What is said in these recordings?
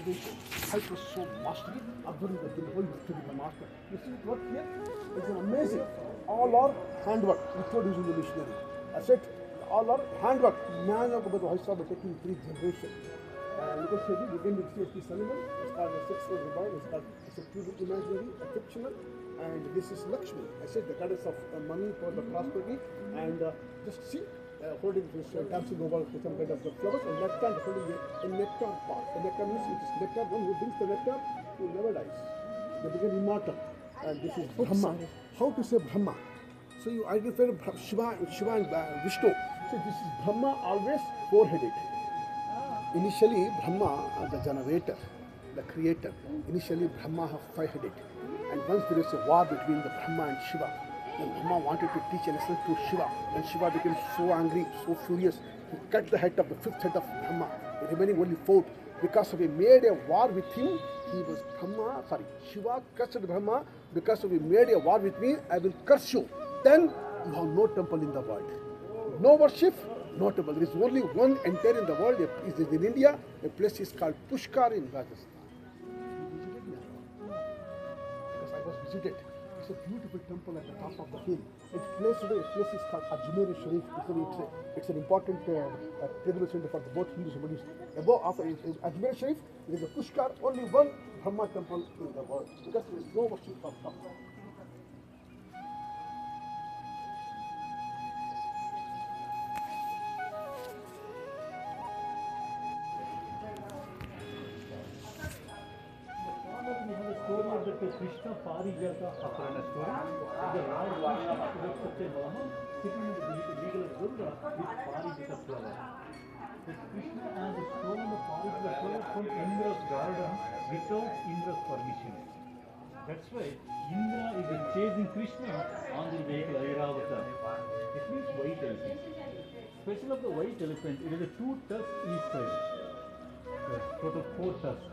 observation, helps us so mastery, observing the whole history of the master. You see it work here? It's amazing. All are handwork without using the machinery. I said, all are handwork. Man of the Haisa by taking 3 generations. And you can see it again with CSP Sullivan. It's called the Six Rose Boy. It's a pure imaginary, a fictional. And this is Lakshmi. I said the goddess of money for the prosperity. And just see, holding this dancing over with some kind of the flowers, and left hand holding a nectar pot. The nectar means it is nectar. One who drinks the nectar, who never dies. They become immortal. And this is Brahma. How to say Brahma? So you identify Shiva and Vishnu. So this is Brahma, always four-headed. Initially, Brahma, the generator, the creator. Initially, Brahma have 5-headed. And once there is a war between the Brahma and Shiva, then Brahma wanted to teach a lesson to Shiva. And Shiva became so angry, so furious, he cut the head of the 5th head of Brahma, remaining only 4th. Because of he made a war with him, Shiva cursed Brahma, because of he made a war with me, I will curse you. Then you have no temple in the world. No worship, no temple. There is only one entire in the world, it is in India, a place is called Pushkar in Rajasthan. Because I was visited. It's a beautiful temple at the top of the hill. It's placed today, a place is called Ajmer Sharif. It's an important pilgrimage center for both Hindus and Buddhists. Above Ajmer Sharif, there is a Pushkar, only one Brahma temple in the world. Because there is no worship of God. Krishna Parijata Aparana story. The Lord Krishna accepted Mohan sitting in the legal Durga with Parijata flower. The Krishna has stolen the Parijata flower from Indra's garden without Indra's permission. That's why Indra is chasing Krishna on the way to Airavata. It means white elephant. Special of the white elephant, it is a 2 tusks each side. Total 4 tusks.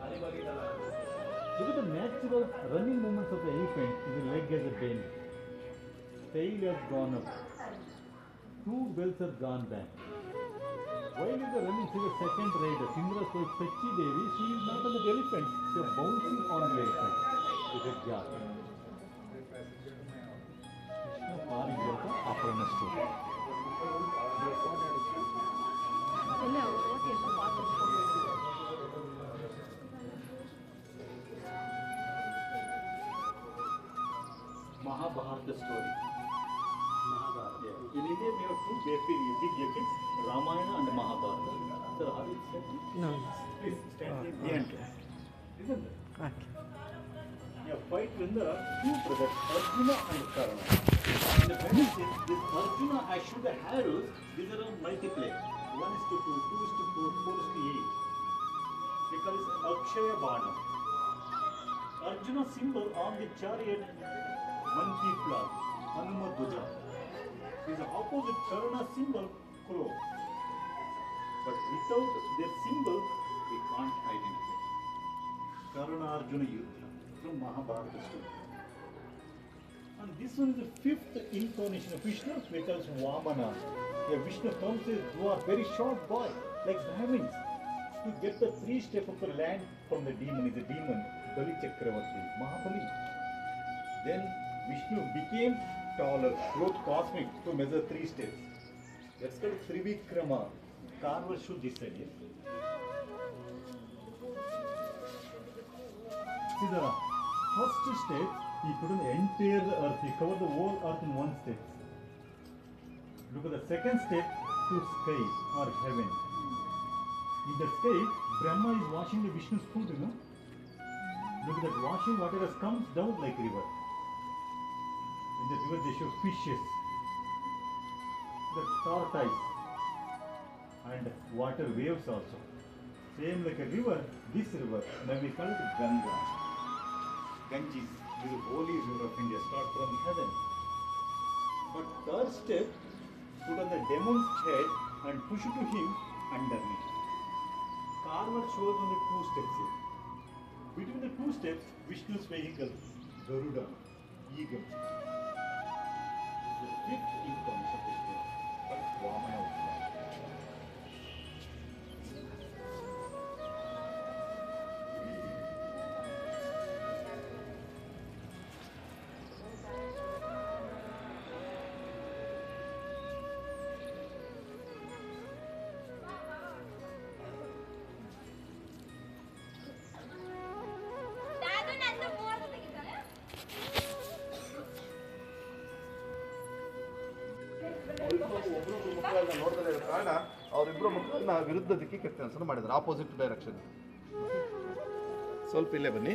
Look at the natural running movements of the elephant. The leg has a bend. Tail has gone up. 2 bells have gone back. While he is running, see the second rider, Indra's wife Sachi Devi, she is not on the elephant. She is bouncing on the elephant with a jar. Krishna Parijata Aparana story. Mahabharata story. In India, we have 2 big epics, Ramayana and Mahabharata. Sir, are you standing? No. Please stand behind. Isn't it? Okay. A fight when there are 2 brothers, Arjuna and Karna. In the Vedic, this Arjuna has shoot the arrows, these are multiply. 1:2, 2:4, 4:8. They call it Akshaya Bana. Arjuna symbol on the chariot, monkey flag, Hanuma Dwaja. Is the opposite Karna symbol, crow. But without their symbol, we can't identify. Karna Arjuna Yuddha from Mahabharata story. And this one is the 5th incarnation of Vishnu, which is Vamana. Yeah, Vishnu comes as dwarf, very short boy, like Brahmins, to get the 3 steps of the land from the demon. Is a demon, Bali Chakravarti, Mahabali. Then Vishnu became taller, growth cosmic to measure 3 steps. That's called Trivikrama. Carver should decide. See the first step, he put on the entire earth, he covered the whole earth in 1 step. Look at the second step to sky or heaven. In the sky, Brahma is washing the Vishnu's food, you know. Look at that washing, water has comes down like river. In the river they show fishes, the tortoise and water waves also. Same like a river, this river, now we call it Ganga. Ganges is the holy river of India, start from heaven. But third step, put on the demon's head and push it to him underneath. Karma shows on the 2 steps here. Between the 2 steps, Vishnu's vehicle, Garuda, eagle. The 5th incarnation of Vishnu, but Vamana avatar. ಮುಖಗಳನ್ನ ನೋಡದೇ ಇರೋ ಕಾರಣ ಅವರಿಬ್ಬರ ಮುಖಗಳನ್ನ ವಿರುದ್ಧ ದಿಕ್ಕಿಗೆ ಕೆತ್ತನೆ ಮಾಡಿದ್ದಾರೆ, opposite direction. ಸ್ವಲ್ಪ ಇಲ್ಲೇ ಬನ್ನಿ.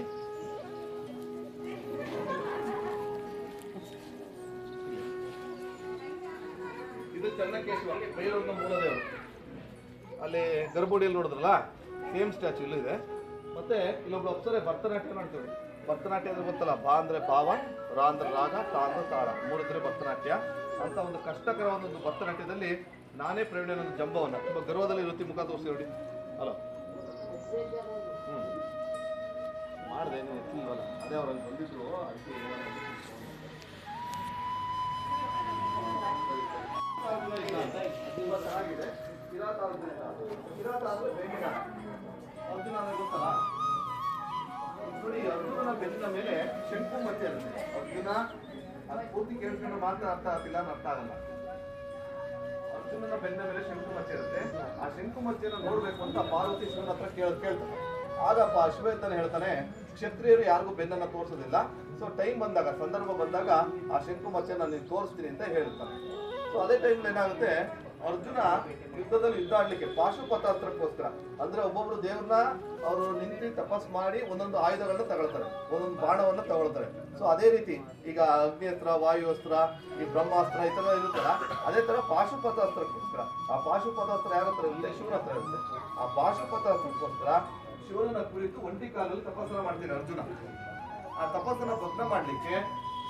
ಇದು ಚನ್ನಕೇಶವ, ಭೈರವನ ಮೂಲದೇವರು. ಅಲ್ಲಿ ಗರ್ಭಗುಡಿಯಲ್ಲಿ ನೋಡಿದ್ರಲ್ಲ, ಸೇಮ್ ಸ್ಟ್ಯಾಚು ಇಲ್ಲೂ ಇದೆ. ಮತ್ತೆ ಇಲ್ಲೊಬ್ರು ಅಪ್ಸರೆ ಭರತನಾಟ್ಯ ಮಾಡ್ತೀವಿ. ಭರತನಾಟ್ಯ ಅಂದ್ರೆ ಗೊತ್ತಲ್ಲ, ಬಾ ಅಂದ್ರೆ ಭಾವ, ರಾ ಅಂದ್ರೆ ರಾಗ, ತಾ ಅಂದ್ರೆ ತಾಳ, ಮೂರಿದ್ರೆ ಭರತನಾಟ್ಯ ಅಂತ ಒಂದು ಕಷ್ಟಕರವಾದ ಒಂದು ಭರತನಾಟ್ಯದಲ್ಲಿ ನಾನೇ ಪ್ರವೀಣ ಅನ್ನೋ ಜಂಬವನ್ನ ತುಂಬ ಗರ್ವದಲ್ಲಿ ವೃತ್ತಿ ಮುಖ ತೋರಿಸಿ ನೋಡಿ. ಅಲ್ಲ ಮಾಡಿದೆ ಎತ್ತಿಲ್ವಲ್ಲ, ಅದೇ ಅವ್ರಲ್ಲಿ ಬಂದಿದ್ರು. ಅದಕ್ಕೆ ಚೆನ್ನಾಗಿದೆ. ಕಿರಾತ ಅಂದ್ರೆ ಬೇಟೆಗಾರ. ಅರ್ಜುನ ಅಂದ್ರೆ ಗೊತ್ತಲ್ಲ ನೋಡಿ, ಅರ್ಜುನನ ಬೆನ್ನಿನ ಮೇಲೆ ಶಂಕು ಮಚ್ಚೆ ಇರುತ್ತೆ. ಅರ್ಜುನ ಅದು ಪೂರ್ತಿ ಕೇಳಿಸ್ಕೊಂಡ್ರೆ ಮಾತ್ರ ಅರ್ಥ ಆಗ್ತಿಲ್ಲ, ಅರ್ಥ ಆಗಲ್ಲ. ಅರ್ಜುನನ ಬೆನ್ನ ಮೇಲೆ ಶಂಕು ಮಚ್ಚೆ ಇರುತ್ತೆ. ಆ ಶಂಕು ಮಚ್ಚೆನ ನೋಡ್ಬೇಕು ಅಂತ ಪಾರ್ವತಿ ಶಿವನ ಹತ್ರ ಕೇಳ್ತಾನೆ. ಆಗಪ್ಪ ಅಶ್ವತ್ಥನೇ ಹೇಳ್ತಾನೆ, ಕ್ಷತ್ರಿಯರು ಯಾರಿಗೂ ಬೆನ್ನನ್ನ ತೋರಿಸೋದಿಲ್ಲ, ಸೊ ಟೈಮ್ ಬಂದಾಗ, ಸಂದರ್ಭ ಬಂದಾಗ ಆ ಶಂಕು ಮಚ್ಚೆ ನಾನು ತೋರಿಸ್ತೀನಿ ಅಂತ ಹೇಳ್ತಾನೆ. ಸೊ ಅದೇ ಟೈಮ್ ಏನಾಗುತ್ತೆ, ಅರ್ಜುನ ಯುದ್ಧದಲ್ಲಿ ಯುದ್ಧ ಆಡ್ಲಿಕ್ಕೆ ಪಾಶುಪತಾಸ್ತ್ರಕ್ಕೋಸ್ಕರ, ಅಂದ್ರೆ ಒಬ್ಬೊಬ್ರು ದೇವ್ರನ್ನ ಅವರು ನಿಂತು ತಪಸ್ ಮಾಡಿ ಒಂದೊಂದು ಆಯುಧಗಳನ್ನ ತಗೊಳ್ತಾರೆ, ಒಂದೊಂದು ಬಾಣವನ್ನ ತಗೊಳ್ತಾರೆ. ಸೊ ಅದೇ ರೀತಿ ಈಗ ಅಗ್ನಿಯಸ್ತ್ರ, ವಾಯುಅಸ್ತ್ರ, ಈ ಬ್ರಹ್ಮಾಸ್ತ್ರ ಈ ತರ ಇರುತ್ತಲ್ಲ, ಅದೇ ತರ ಪಾಶುಪತಾಸ್ತ್ರಕ್ಕೋಸ್ಕರ, ಆ ಪಾಶುಪತಾಸ್ತ್ರ ಯಾರ ಹತ್ರ ಇರುತ್ತೆ, ಶಿವನ ಹತ್ರ ಇರುತ್ತೆ. ಆ ಪಾಶುಪತಾಸ್ತ್ರಕ್ಕೋಸ್ಕರ ಶಿವನ ಕುರಿತು ಒಂಟಿ ಕಾಲದಲ್ಲಿ ತಪಸ್ಸನ್ನ ಮಾಡ್ತೀನಿ ಅರ್ಜುನ. ಆ ತಪಸ್ಸನ್ನ ಭಗ್ನ ಮಾಡ್ಲಿಕ್ಕೆ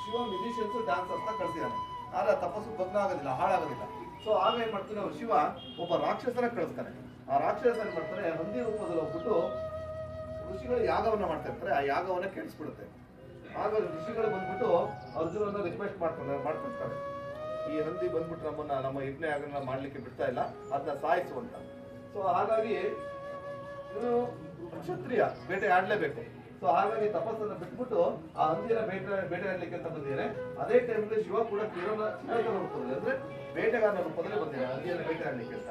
ಶಿವ ಮ್ಯೂಸಿಷಿಯನ್ಸ್, ಡ್ಯಾನ್ಸರ್ಸ್ ಕಳ್ಸಿದಾನೆ. ಆದ್ರೆ ಆ ತಪಸ್ಸು ಭಗ್ನ ಆಗೋದಿಲ್ಲ, ಹಾಳಾಗೋದಿಲ್ಲ. ಸೊ ಆಗ ಏನ್ ಮಾಡ್ತಾನೆ, ಅವ್ರು ಶಿವ ಒಬ್ಬ ರಾಕ್ಷಸನ ಕಳಿಸ್ತಾನೆ. ಆ ರಾಕ್ಷಸ ಏನ್ ಮಾಡ್ತಾರೆ, ಹಂದಿ ರೂಪದಲ್ಲಿ ಹೋಗ್ಬಿಟ್ಟು ಋಷಿಗಳು ಯಾಗವನ್ನ ಮಾಡ್ತಾ ಇರ್ತಾರೆ, ಆ ಯಾಗವನ್ನ ಕೆಡಿಸ್ಬಿಡುತ್ತೆ. ಆಗ ಋಷಿಗಳು ಬಂದ್ಬಿಟ್ಟು ಅರ್ಜುನನ್ನ ರಿಕ್ವೆಸ್ಟ್ ಮಾಡ್ಕೊಳ್ತಾರೆ, ಈ ಹಂದಿ ಬಂದ್ಬಿಟ್ಟು ನಮ್ಮ ಯಜ್ಞ ಯಾಗನ ಮಾಡ್ಲಿಕ್ಕೆ ಬಿಡ್ತಾ ಇಲ್ಲ, ಅದನ್ನ ಸಾಯಿಸುವಂತ. ಸೊ ಹಾಗಾಗಿ ಇವರು ಕ್ಷತ್ರಿಯ, ಬೇಟೆ ಆಡ್ಲೇಬೇಕು. ಸೊ ಹಾಗಾಗಿ ತಪಸ್ಸನ್ನ ಬಿಟ್ಬಿಟ್ಟು ಆ ಹಂದಿನ ಬೇಟೆ ಆಡ್ಲಿಕ್ಕೆ ಅಂತ ಬಂದಿದ್ದಾರೆ. ಅದೇ ಟೈಮಲ್ಲಿ ಶಿವ ಕೂಡ ಚಿರಕರ ರೂಪದಲ್ಲಿ, ಅಂದ್ರೆ ಬೇಟೆಗಾರನ ರೂಪದಲ್ಲಿ ಬಂದಿದ್ದಾರೆ ಹಂದಿಯನ್ನು ಬೇಟೆ ಆಡ್ಲಿಕ್ಕೆ ಅಂತ.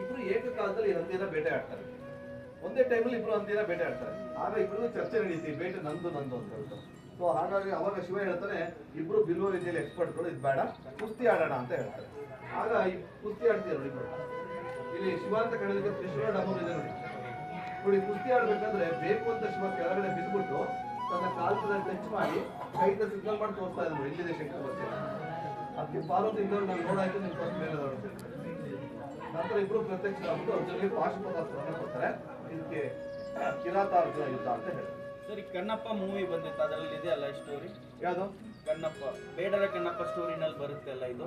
ಇಬ್ರು ಏಕಕಾಲದಲ್ಲಿ ಹಂದಿನ ಬೇಟೆ ಆಡ್ತಾರೆ. ಒಂದೇ ಟೈಮಲ್ಲಿ ಇಬ್ರು ಹಂದಿನ ಬೇಟೆ ಆಡ್ತಾರೆ. ಆಗ ಇಬ್ರು ಚರ್ಚೆ ನಡೀತಿ, ಬೇಟೆ ನಂದು ಅಂತ ಹೇಳ್ತಾರೆ. ಸೊ ಹಾಗಾಗಿ ಅವಾಗ ಶಿವ ಹೇಳ್ತಾನೆ, ಇಬ್ರು ಬಿಲ್ವ ವಿದ್ಯೆಯಲ್ಲಿ ಎಕ್ಸ್ಪರ್ಟ್ಗಳು, ಇದು ಬೇಡ, ಕುಸ್ತಿ ಆಡೋಣ ಅಂತ ಹೇಳ್ತಾರೆ. ಆಗ ಕುಸ್ತಿ ಆಡ್ತೀರ ನೋಡಿ, ಇಲ್ಲಿ ಶಿವ ಅಂತ ಕರೆಯೋದಕ್ಕೆ ತ್ರಿಶೂಲ ಡಮರು ಇದೆ ನೋಡಿ. ನೋಡಿ, ಕುಸ್ತಿ ಆಡ್ಬೇಕಾದ್ರೆ ಬೇಕು ಅಂತ ಶಿವ ಕೆಳಗಡೆ ಬಿದ್ದುಬಿಟ್ಟು ತನ್ನ ಕಾಲ್ಪದ ಟಚ್ ಮಾಡಿ ಕೈಯಿಂದ ಸಿಗ್ನಲ್ ಮಾಡಿ ತೋರಿಸ್ತಾ ಇದ್ರು, ಇಲ್ಲಿದೆ ಶಂಕರ ಬರ್ತೀನಿ. ಅದಕ್ಕೆ ಪಾರ್ವತಿ ಇದ್ದವ್ರು ನಾನು ನೋಡಾಯ್ತು, ನಿನ್ ಫಸ್ಟ್ ಮೇಲೆ ನಂತರ ಇಬ್ರು ಪ್ರತ್ಯಕ್ಷ ಆಗ್ಬಿಟ್ಟು ಅರ್ಜುನಿಗೆ ಪಾಶುಪತಾಸ್ತ್ರವನ್ನು ಕೊಡ್ತಾರೆ. ಇದಕ್ಕೆ ಕಿರಾತ ಅರ್ಜುನ ಯುದ್ಧ ಅಂತ ಹೇಳ್ತಾರೆ. ಸರಿ, ಕಣ್ಣಪ್ಪ ಮೂವಿ ಬಂದಿತ್ತು, ಅದರಲ್ಲಿ ಇದೆ ಅಲ್ಲ ಸ್ಟೋರಿ? ಯಾವುದು? ಕಣ್ಣಪ್ಪ, ಬೇಡರ ಕಣ್ಣಪ್ಪ ಸ್ಟೋರಿನಲ್ಲಿ ಬರುತ್ತೆ ಅಲ್ಲ ಇದು?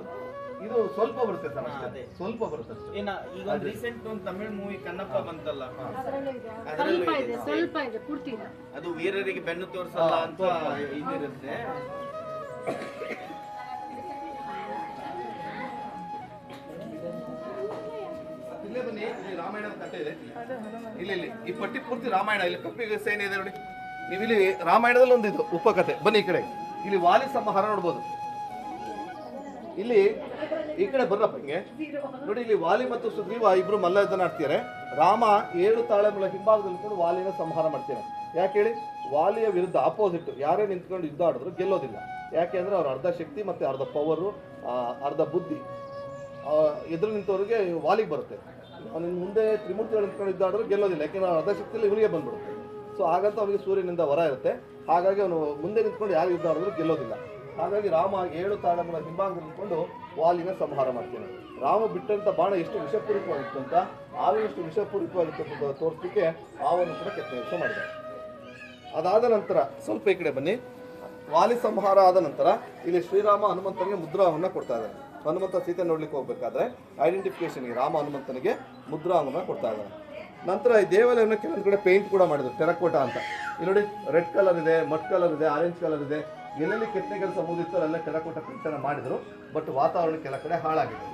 ಇದು ಸ್ವಲ್ಪ ಬರುತ್ತೆ ಸರ್, ಅದೇ ಸ್ವಲ್ಪ ಬರುತ್ತೆ. ಈಗ ಒಂದು ರೀಸೆಂಟ್ ಒಂದು ತಮಿಳ್ ಮೂವಿ ಕಣ್ಣಪ್ಪ ಬಂತಲ್ಲ, ಸ್ವಲ್ಪ ಇದೆ, ಪೂರ್ತಿ ಇಲ್ಲ. ಅದು ವೀರರಿಗೆ ಬೆನ್ನು ತೋರಿಸಲ್ಲ ಅಂತ ಇದಿರುತ್ತೆ. ಇಲ್ಲೇ ಬನ್ನಿ, ಇಲ್ಲಿ ರಾಮಾಯಣದ ಕಥೆ ಇದೆ. ಇಲ್ಲಿ ಈ ಪಟ್ಟಿ ಪೂರ್ತಿ ರಾಮಾಯಣ. ಇಲ್ಲಿ ಕಪ್ಪಿಗೆ ಸೇನೆ ಇದೆ ನೋಡಿ. ನೀವು ಇಲ್ಲಿ ರಾಮಾಯಣದಲ್ಲಿ ಒಂದಿದು ಉಪಕಥೆ. ಬನ್ನಿ ಈ ಕಡೆ, ಇಲ್ಲಿ ವಾಲಿ ಸಂಹಾರ ನೋಡ್ಬೋದು. ಇಲ್ಲಿ ಈ ಕಡೆ ಬರ್ರಪ್ಪ ಹಿಂಗೆ ನೋಡಿ. ಇಲ್ಲಿ ವಾಲಿ ಮತ್ತು ಸುಗ್ರೀವ ಇಬ್ರು ಮಲ್ಲ ಯುದ್ಧ ಆಡ್ತಿದ್ದಾರೆ. ರಾಮ 7 ತಾಳೆಗಳ ಹಿಂಭಾಗದಲ್ಲಿ ಕೂಡ ವಾಲಿನ ಸಂಹಾರ ಮಾಡ್ತಾರೆ. ಯಾಕೆ ಹೇಳಿ, ವಾಲಿಯ ವಿರುದ್ಧ ಆಪೋಸಿಟ್ ಯಾರೇ ನಿಂತ್ಕೊಂಡು ಯುದ್ಧ ಆಡಿದ್ರು ಗೆಲ್ಲೋದಿಲ್ಲ. ಯಾಕೆ ಅಂದ್ರೆ ಅವ್ರ ಅರ್ಧ ಶಕ್ತಿ ಮತ್ತೆ ಅರ್ಧ ಪವರು, ಅರ್ಧ ಬುದ್ಧಿ ಎದುರು ನಿಂತವ್ರಿಗೆ ವಾಲಿಗೆ ಬರುತ್ತೆ. ಅವ್ನ ಮುಂದೆ ತ್ರಿಮೂರ್ತಿಗಳು ನಿಂತ್ಕೊಂಡು ಯುದ್ಧ ಆಡಿದ್ರು ಗೆಲ್ಲೋದಿಲ್ಲ, ಯಾಕೆಂದ್ರೆ ಅರ್ಧ ಶಕ್ತಿಯಲ್ಲಿ ಇವನಿಗೆ ಬಂದ್ಬಿಡುತ್ತೆ. ಸೊ ಹಾಗಂತ ಅವನಿಗೆ ಸೂರ್ಯನಿಂದ ವರ ಇರುತ್ತೆ. ಹಾಗಾಗಿ ಅವನು ಮುಂದೆ ನಿಂತ್ಕೊಂಡು ಯಾರು ಯುದ್ಧ ಆಡಿದ್ರು ಗೆಲ್ಲೋದಿಲ್ಲ. ಹಾಗಾಗಿ ರಾಮ 7 ತಾಳಗಳ ಹಿಂಭಾಗದಲ್ಲಿ ನಿಂತ್ಕೊಂಡು ವಾಲಿನ ಸಂಹಾರ ಮಾಡ್ತಾನೆ. ರಾಮ ಬಿಟ್ಟಂತ ಬಾಣ ಎಷ್ಟು ವಿಷಪೂರಿತವಾಗಿತ್ತು ಅಂತ, ಆವಿನಷ್ಟು ವಿಷಪೂರಿತವಾಗಿತ್ತು ಅಂತ ತೋರಿಸಲಿಕ್ಕೆ ಆವನ್ನು ಕೂಡ ಕೆತ್ತನೆ ಮಾಡಿದ್ದಾರೆ. ಅದಾದ ನಂತರ ಸ್ವಲ್ಪ ಈ ಕಡೆ ಬನ್ನಿ. ವಾಲಿ ಸಂಹಾರ ಆದ ನಂತರ ಇಲ್ಲಿ ಶ್ರೀರಾಮ ಹನುಮಂತನಿಗೆ ಮುದ್ರಾವನ್ನು ಕೊಡ್ತಾ ಇದ್ದಾರೆ. ಹನುಮಂತ ಸೀತೆ ನೋಡ್ಲಿಕ್ಕೆ ಹೋಗ್ಬೇಕಾದ್ರೆ ಐಡೆಂಟಿಫಿಕೇಶನ್ಗೆ ರಾಮ ಹನುಮಂತನಿಗೆ ಮುದ್ರಾವನ್ನು ಕೊಡ್ತಾ ಇದ್ದಾರೆ. ನಂತರ ಈ ದೇವಾಲಯವನ್ನು ಕೆಲವೊಂದು ಕಡೆ ಪೇಂಟ್ ಕೂಡ ಮಾಡಿದ್ರು, ಟೆರಕೋಟ ಅಂತ. ಇಲ್ಲಿ ನೋಡಿ, ರೆಡ್ ಕಲರ್ ಇದೆ, ಮಡ್ ಕಲರ್ ಇದೆ, ಆರೆಂಜ್ ಕಲರ್ ಇದೆ. ಎಲ್ಲೆಲ್ಲಿ ಕೆತ್ತನೆ ಕೆಲಸ ಮುಗಿದಿತ್ತು ಅಲ್ಲೆಲ್ಲ ಟೆರಕೋಟ ಪೇಂಟನ್ನು ಮಾಡಿದ್ರು. ಬಟ್ ವಾತಾವರಣ ಕೆಲ ಕಡೆ ಹಾಳಾಗಿದೆ.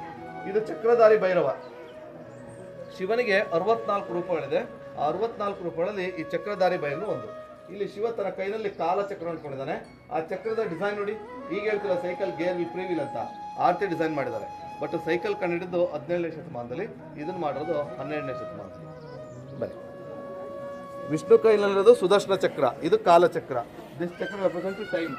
ಇದು ಚಕ್ರಧಾರಿ ಭೈರವ. ಶಿವನಿಗೆ 64 ರೂಪಗಳಿದೆ. ಆ 64 ರೂಪಗಳಲ್ಲಿ ಈ ಚಕ್ರಧಾರಿ ಭೈರವ ಒಂದು. ಇಲ್ಲಿ ಶಿವ ತನ್ನ ಕೈನಲ್ಲಿ ಕಾಲಚಕ್ರ ಅಂದ್ಕೊಂಡಿದ್ದಾನೆ. ಆ ಚಕ್ರದ ಡಿಸೈನ್ ನೋಡಿ, ಈಗ ಹೇಳ್ತಿಲ್ಲ cycle gear will free wheel ಅಂತ, ಆ ರೀತಿ ಡಿಸೈನ್ ಮಾಡಿದ್ದಾರೆ. ಬಟ್ ಸೈಕಲ್ ಕಂಡಿಡಿದ್ದು 17ನೇ ಶತಮಾನದಲ್ಲಿ, ಇದನ್ನು ಮಾಡಿರೋದು 12ನೇ ಶತಮಾನದಲ್ಲಿ. ಬನ್ನಿ, ವಿಷ್ಣು ಕೈನಲ್ಲಿರೋದು ಸುದರ್ಶನ ಚಕ್ರ, ಇದು ಕಾಲಚಕ್ರ. ದಿಸ್ ಚಕ್ರ ರೆಪ್ರೆಸೆಂಟ್ ಟೈಮ್.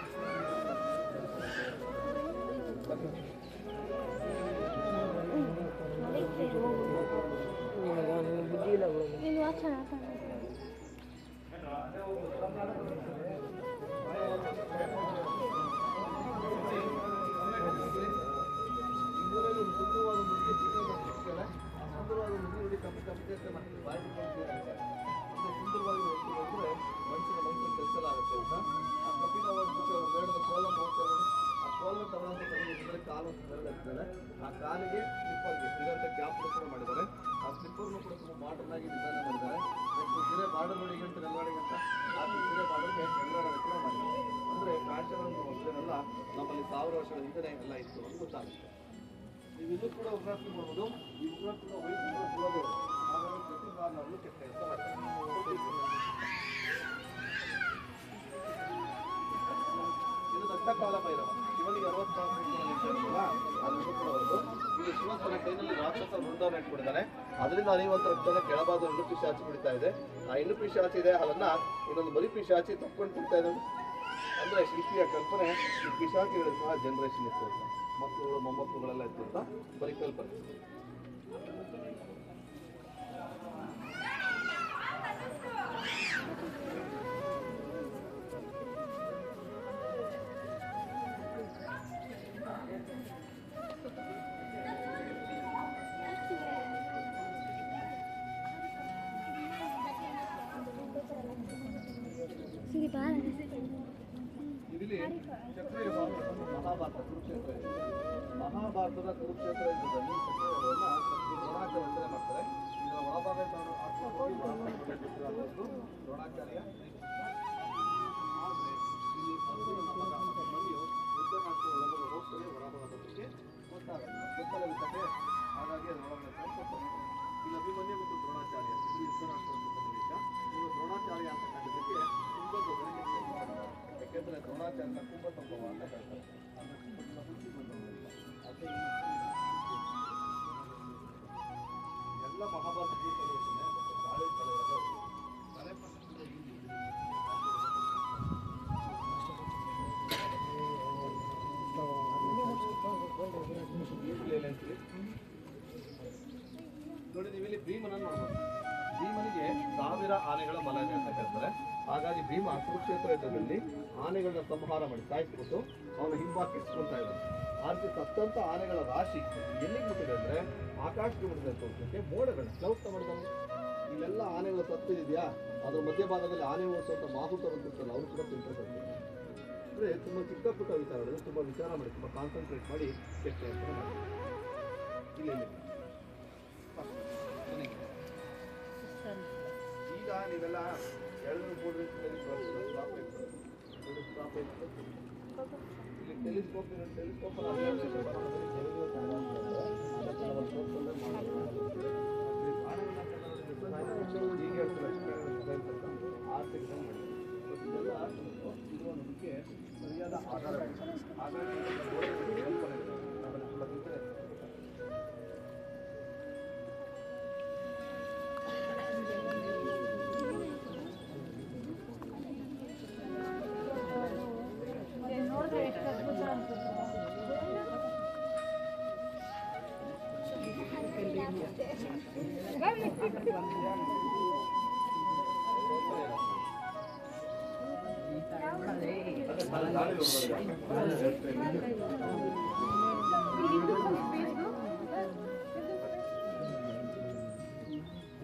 ಆ ಕಾಲಿಗೆ ಸ್ಲಿಪ್ಪರ್ಗೆ ಇದಂತ ಕ್ಯಾಪ್ ಕೂಡ ಮಾಡಿದ್ದಾರೆ. ಆ ಸ್ಲಿಪ್ಪರ್ನು ಕೂಡ ತುಂಬ ಮಾಡರ್ನ್ ಆಗಿ ಡಿಸೈನ್ ಮಾಡಿದ್ದಾರೆ. ನೆಕ್ಸ್ಟ್ ಸೀರೆ ಬಾರ್ಡರ್ ನೋಡಿ ಗಂಟೆ ನೆಲವಾಡಿಗೆ ಅಂತ ಆ ಸೀರೆ ಬಾರ್ಡರ್ಗೆ ಎಂಬ್ರಾಯ್ಡರಿ ಕೂಡ ಮಾಡಿದ್ದಾರೆ. ಅಂದರೆ ಫ್ಯಾಷನ್ ಅಂತ ಅಷ್ಟೇನಲ್ಲ, ನಮ್ಮಲ್ಲಿ 1000 ವರ್ಷಗಳ ಹಿಂದೆ ಎಲ್ಲ ಇತ್ತು ಅಂತ ಗೊತ್ತಾಗುತ್ತೆ. ನೀವು ಇದು ಕೂಡ ಉಗ್ರಾಸ್ತಿ ನೋಡ್ಬೋದು. ಈ ಉಗ್ರ ಕೂಡ ವೈಟ್ ಉಗ್ರ ಹಾಗಾಗಿ ಪ್ರತಿ ಕಾರ್ನರ್ಲು ಕೆಟ್ಟ ಕೆಲಸ ಮಾಡ್ತಾರೆ. ಇದು ದಟ್ಟಕಾಲ ಭೈರವ ಶಿವನಿಗೆ 64 ಅದು ಕೂಡ ಒಂದು. ಇಲ್ಲಿ ಶಿವ ತನ್ನ ಕೈನಲ್ಲಿ ರಾಕ್ಷಸ ವೃಂದವನ್ನು ಇಟ್ಬಿಟ್ಟಿದ್ದಾನೆ. ಅದರಿಂದ ಅನಿವಂತ ರಕ್ತನ ಕೆಳಭಾಗ ಹೆಣ್ಣು ಪಿಶಾಚಿ ಬಿಡ್ತಾ ಇದೆ. ಆ ಹೆಣ್ಣು ಪಿಶಾಚಿ ಇದೆ ಹಾಲನ್ನ ಇನ್ನೊಂದು ಬಲಿ ಪಿಶಾಚಿ ತಕ್ಕೊಂಡು ತಿಂತಾ ಇದ್ದಾನೆ. ಅಂದ್ರೆ ಶಿಲ್ಪಿಯ ಕಲ್ಪನೆ ಈ ಪಿಶಾಚಿಗಳು ಸಹ ಜನರೇಷನ್ ಇತ್ತು ಅಂತ, ಮಕ್ಕಳು ಮೊಮ್ಮಕ್ಕಳುಗಳೆಲ್ಲ ಇತ್ತು ಅಂತ ಪರಿಕಲ್ಪನೆ. ಇಲ್ಲಿ ಕ್ಷತ್ರಿಯ ಮಹಾಭಾರತ ಕುರುಕ್ಷೇತ್ರ ಇದೆ. ಮಹಾಭಾರತದ ಕುರುಕ್ಷೇತ್ರ ಯುದ್ಧದಲ್ಲಿ ಕ್ಷತ್ರಿಯರನ್ನ ದ್ರೋಣಾಚಾರ್ಯ ವಂದನೆ ಮಾಡ್ತಾರೆ. ಇದರ ಒಳಭಾಗ ದ್ರೋಣಾಚಾರ್ಯ ಆದರೆ ಇಲ್ಲಿ ಅರ್ಜುನನ ಮಗ ಅಭಿಮನ್ಯು ಯುದ್ಧ ಮಾಡ್ತಾ ಒಳಭಾಗ ಹೋಗ್ತಾರೆ, ಹೊರಭಾಗದಕ್ಕೆ ಗೊತ್ತಾಗಲ್ಲ ಕಥೆ. ಹಾಗಾಗಿ ಅದರ ಒಳಗಡೆ ಕೊಡ್ತಾರೆ. ಇಲ್ಲಿ ಅಭಿಮನ್ಯು ಮತ್ತು ದ್ರೋಣಾಚಾರ್ಯ ಇದು ಯುದ್ಧ ಮಾಡ್ತಾ ಸನ್ನಿವೇಶ. ಇವರು ದ್ರೋಣಾಚಾರ್ಯ ಅಂತ ಕಂಡಿದ್ದಕ್ಕೆ ತುಂಬ ದೊಡ್ಡ ಯಾಕೆಂದ್ರೆ ದ್ರೋಣಾಚಾರ್ಯ ಕುಂಭ ಸಂಭವ ಅಂತ ಹೇಳ್ತಾರೆ. ಎಲ್ಲ ಮಹಾಭಾರತ ಗಾಳಿ ನೋಡಿ, ನೀವು ಇಲ್ಲಿ ಭೀಮನನ್ನು ನೋಡ್ಬೋದು. ಭೀಮನಿಗೆ 1000 ಆನೆಗಳ ಬಲ ಇದೆ ಅಂತ ಹೇಳ್ತಾರೆ. ಹಾಗಾಗಿ ಭೀಮ ಕುರುಕ್ಷೇತ್ರ ಯುದ್ಧದಲ್ಲಿ ಆನೆಗಳನ್ನ ಸಂಹಾರ ಮಾಡಿ ಸಾಯಿಸ್ಬಿಟ್ಟು ಅವನು ಹಿಂಬಾಕಿಸ್ಕೊಳ್ತಾ ಇದ್ದಾನೆ. ಆದರೆ ಸತ್ತಂತ ಆನೆಗಳ ರಾಶಿ ಎಲ್ಲಿಗೆ ಬಿಟ್ಟಿದೆ ಅಂದ್ರೆ ಆಕಾಶಕ್ಕೆ ಬಿಟ್ಟಿದೆ ತೋರಿಸೋಕೆ ಮೋಡಗಳು ಕ್ಲೌಡ್ ಮಾಡಿದವು. ಇಲ್ಲೆಲ್ಲ ಆನೆಗಳು ಸತ್ತಿದೆಯಾ, ಅದ್ರ ಮಧ್ಯಭಾಗದಲ್ಲಿ ಆನೆ ಓಡಿಸುವಂತ ಮಾಹುತರು ಅಂತಿರ್ತಾರಲ್ಲ, ಅವರು ಕೂಡ ತಿಳ್ಕೊಳ್ತಾರೆ. ಅಂದ್ರೆ ತುಂಬಾ ಚಿಕ್ಕ ಪುಟ್ಟ ವಿಚಾರಗಳು ತುಂಬಾ ವಿಚಾರ ಮಾಡಿ ತುಂಬಾ ಕಾನ್ಸಂಟ್ರೇಟ್ ಮಾಡಿ ಕೆಟ್ಟ ಇಲ್ಲ ಈಗ ನೀವೆಲ್ಲ 2-3 ಇಲ್ಲಿ ಟೆಲಿಸ್ಕೋಪ್ ಸರಿಯಾದ ಆಧಾರ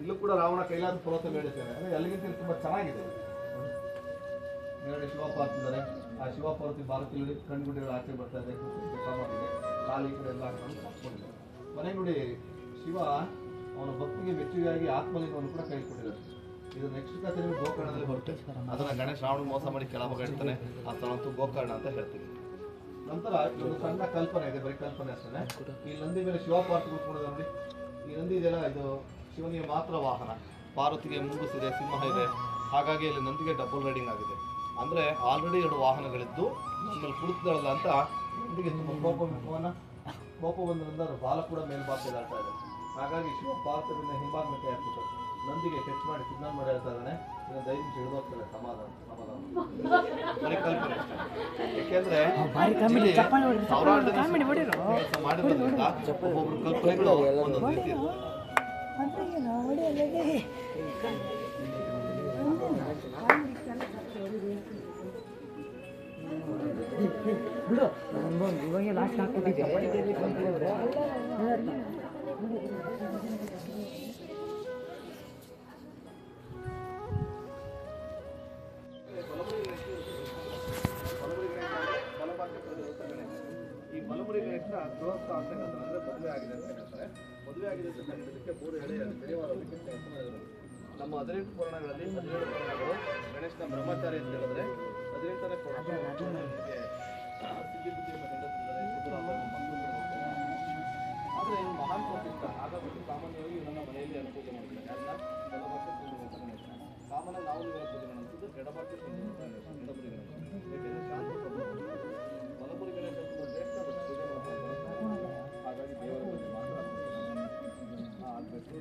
ಇಲ್ಲೂ ಕೂಡ ರಾವಣ ಕೈಲಾದ ಪರ್ವತ ಬೇಡಿದ್ದೇನೆ. ಅಂದ್ರೆ ಎಲ್ಲಿಗಿಂತ ತುಂಬಾ ಚೆನ್ನಾಗಿದೆ. ಮೇಲ್ಗಡೆ ಶಿವಪಾರ್ವತಿ ಇದ್ದಾರೆ. ಆ ಶಿವಪಾರ್ವತಿ ಭಾರತೀಯ ಕಣ್ಗುಡ್ಡೆಗಳು ಆಚೆ ಬರ್ತಾ ಇದೆ, ಕಾಲಿ ಕಡೆ ಎಲ್ಲ ಹಾಕೊಂಡಿದ್ದಾರೆ. ಮನೆ ನೋಡಿ, ಶಿವ ಅವನ ಭಕ್ತಿಗೆ ಮೆಚ್ಚುಗೆಯಾಗಿ ಆತ್ಮಲಿಂಗವನ್ನು ಕೂಡ ಕೈ ಕೊಟ್ಟಿದ್ದಾರೆ. ಇದು ನೆಕ್ಸ್ಟ್ ಕಥೆ ನಿಮಗೆ ಗೋಕರ್ಣದಲ್ಲಿ ಬರುತ್ತೆ. ಅದನ್ನ ಗಣೇಶ ರಾವಣ ಮೋಸ ಮಾಡಿ ಕೆಳಭಾಗ ಇಡ್ತಾನೆ, ಆ ಸ್ಥಳಂತೂ ಗೋಕರ್ಣ ಅಂತ ಹೇಳ್ತೀವಿ. ನಂತರ ಒಂದು ಸಣ್ಣ ಕಲ್ಪನೆ ಇದೆ, ಬರೀ ಕಲ್ಪನೆ ಅಷ್ಟೇ. ಈ ನಂದಿ ಮೇಲೆ ಶಿವಪಾರ್ವತಿ ಕೂತ್ಕೊಂಡಿದೆ ನೋಡಿ. ಈ ನಂದಿ ಇದೆಯಲ್ಲ, ಇದು ಶಿವನಿಗೆ ಮಾತ್ರ ವಾಹನ. ಪಾರ್ವತಿಗೆ ಮುಂಗುಸಿದೆ, ಸಿಂಹ ಇದೆ. ಹಾಗಾಗಿ ಇಲ್ಲಿ ನಂದಿಗೆ ಡಬಲ್ ರೈಡಿಂಗ್ ಆಗಿದೆ. ಅಂದ್ರೆ ಆಲ್ರೆಡಿ 2 ವಾಹನಗಳಿದ್ದು ಆಮೇಲೆ ಕುಳಿತುಗಳಲ್ಲ ಅಂತ ನಂದಿಗೆ ತುಂಬ ಕೋಪ ಬಂದ್ರಿಂದ ಅದ್ರ ಬಾಲ ಕೂಡ ಮೇಲ್ಭಾಗದಾಡ್ತಾ ಇದೆ. ಹಾಗಾಗಿ ಶಿವ ಪಾರ್ವತಿಯಿಂದ ಹಿಂಭಾಗಕ್ಕೆ ಹಾಕ್ಬಿಟ್ಟು ನಂದಿಗೆ ಟಚ್ ಮಾಡಿ ಸಿಗ್ನಲ್ ಮಾಡಿ ಹೇಳ್ತಾ ಇದ್ದಾನೆ, ಇನ್ನು 5 ನಿಮಿಷ ಹಿಡಿದೋಗ್ತದೆ ಸಮಾಧಾನ. ಬರೀ ಕಲ್ಪನೆ ಅಷ್ಟೇ. ಯಾಕೆಂದ್ರೆ ಮಾಡಿರೋದ್ರಿಂದ ಒಬ್ಬೊಬ್ರು ಕಲ್ಪನೆಗಳು ಒಂದೊಂದು ರೀತಿ ಇರುತ್ತೆ. ಬಿಡು ಇವಾಗ ಲಾಸ್ಟ್ ಹಾಕ್ಬಿಟ್ಟಿದ್ದೆ. ಈ ಬಲಮುರಿ ಗಣೇಶನ ಗೃಹಸ್ಥ ಅಂತ ಹೇಳ್ತಾರೆ, ಅಂದ್ರೆ ಮದುವೆ ಆಗಿದೆ ಅಂತ ಹೇಳ್ತಾರೆ. ಮದುವೆ ಆಗಿದೆ ಅಂತ ಹೇಳಿದ್ದಕ್ಕೆ 3 ಎಳೆ ಶನಿವಾರದಲ್ಲಿ ಕೆಲಸ ಮಾಡಿದ್ರು. ನಮ್ಮ 18 ಪುರಾಣಗಳಲ್ಲಿ 17 ಪುರಾಣಗಳು ಗಣೇಶನ ಬ್ರಹ್ಮಚಾರಿ ಅಂತ ಹೇಳಿದ್ರೆ 18ನೇ ಪುರಾಣ ಆದರೆ ಇವನು ಮಹಾನ್ ಕೋಪಿಷ್ಟ. ಹಾಗಾಗಿ ಸಾಮಾನ್ಯವಾಗಿ ಇವನ್ನ ಮನೆಯಲ್ಲಿ ಅನುಪೂಜೆ ಮಾಡ್ತಾರೆ. ಯಾರನ್ನ ಬಲಭಾಷೆ ಗಣೇಶ. ಸಾಮಾನ್ಯ ನಾವು ಪೂಜೆ ಮಾಡಿದ್ದು ಎಡಭಾಷೆ ಎಡಬುರಿ ಗಣೇಶ. ಯಾಕೆಂದ್ರೆ ಶಾಂತ ಸ್ವಭಾವ. ಬಲಬುರಿ ಗಣೇಶ ಶ್ರೇಷ್ಠ ಪೂಜೆ ಮಾಡ್ತಾರೆ. ಹಾಗಾಗಿ ದೇವರ ಪೂಜೆ ಮಾತ್ರ ಆಗಬೇಕು.